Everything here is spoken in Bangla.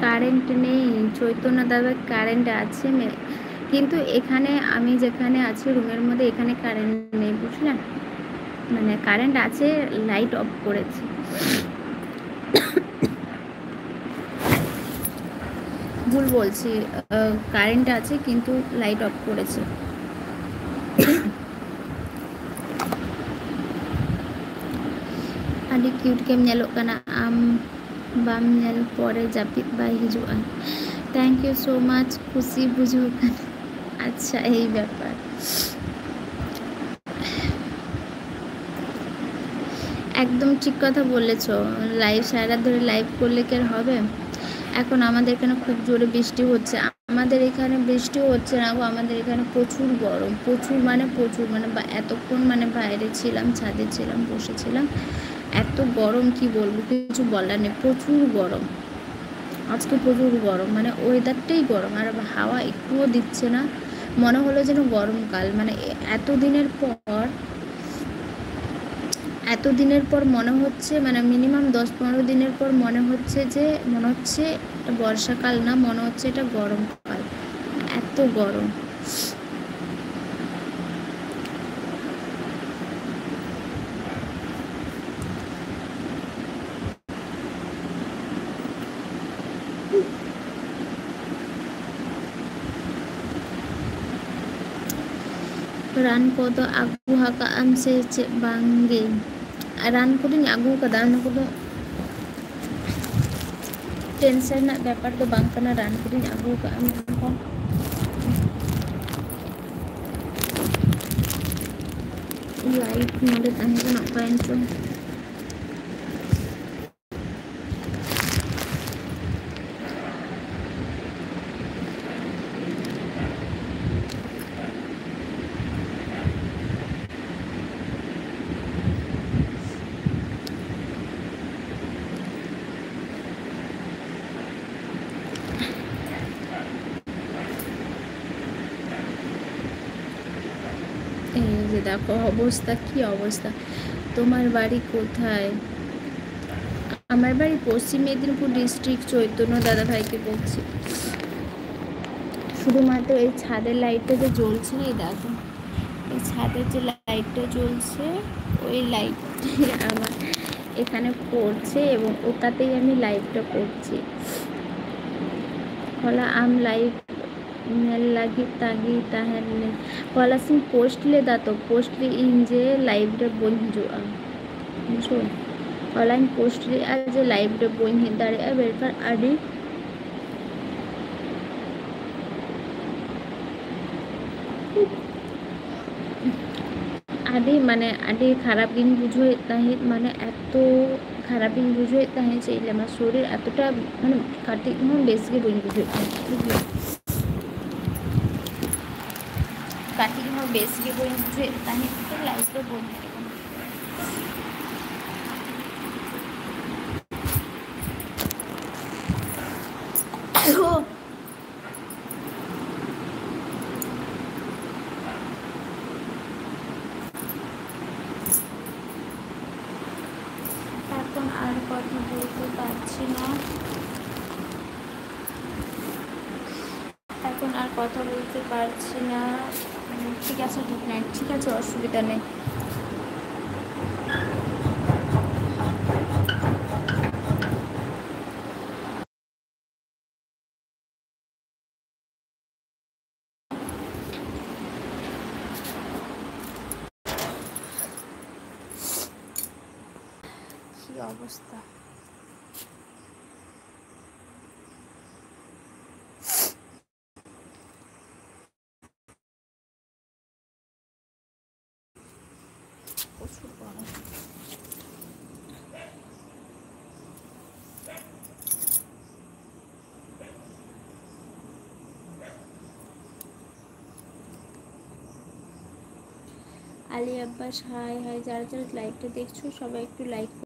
কারেন্ট নেই চৈতন্য দাদা, কারেন্ট আছে কিন্তু এখানে আমি যেখানে আছি রুমের মধ্যে এখানে কারেন্ট নেই, বুঝলেন? মানে কারেন্ট আছে, লাইট অফ করেছে। ভুল বলছি, কারেন্ট আছে কিন্তু লাইট অফ করেছে। Adik cute game nyaluk kana bam nyal pore japit by hijuan. Thank you so much খুশি বুঝুকান। আচ্ছা এই ব্যাপার, একদম ঠিক কথা বলেছো। লাইভ সারা ধরে লাইভ করলে কি আর হবে? এখন আমাদের এখানে খুব জোরে বৃষ্টি হচ্ছে, আমাদের এখানে বৃষ্টিও হচ্ছে না গো, আমাদের এখানে প্রচুর গরম, প্রচুর মানে এতক্ষণ মানে বাইরে ছিলাম, ছাদে ছিলাম, বসেছিলাম, এত গরম কি বলবো, কিছু বলার নেই, প্রচুর গরম আজকে, প্রচুর গরম, মানে ওয়েদারটাই গরম, আর হাওয়া একটুও দিচ্ছে না, মনে হলো যেন গরমকাল। মানে এতদিনের পর মনে হচ্ছে, মানে মিনিমাম 10-15 দিনের পর মনে হচ্ছে যে এটা বর্ষাকাল না, মনে হচ্ছে এটা গরমকাল, এত গরম। Ran ko do agu hakaan se bangge. Ran ko din agu kada ano ko do tension না ব্যাপার তো বাং কানা run ko din agu ka am ko light মধ্যে তাহলে না পাইন তো এই যে দেখো অবস্থা, কি অবস্থা। তোমার বাড়ি কোথায়? আমার বাড়ি পশ্চিম মেদিনীপুর ডিস্ট্রিক্ট, চৈতন্য দাদা ভাইকে বলছি। শুধুমাত্র এই ছাদের লাইটটা যে জ্বলছে না, এই দেখো এই ছাদের যে লাইটটা জ্বলছে, ওই লাইটটাই আমার এখানে পড়ছে এবং ওটাতেই আমি লাইভটা করছি। কলা আম লাইভ মেল লাগি তাগি তাহলে কলা সিং পোস্ট ले दातो पोस्ट ले इंजे लाइव रे बोन हिजुआ बुझो ऑनलाइन पोस्ट ले आज लाइव रे बोन हि दारे बेरफार आदि आदि माने आदि खराब दिन बुझो ताहि माने एतो खराब दिन बुझो ताहि चाहिए আমার শরীর এতটা মানে কাটি বেশি बोन बुझो বুঝলে काटी में बेस के बोल मुझे ताही तो लाइफ पे बोलने এখন আর কথা বলতে পারছি না, এখন আর কথা বলতে পারছি না। ঠিক আছে, গুড নাইট, ঠিক আছে, অসুবিধা নেই। কি অবস্থা, প্রচুর গরম। আলী আব্বাস হাই হাই, যারা যারা লাইভটা দেখছো সবাই একটু লাইক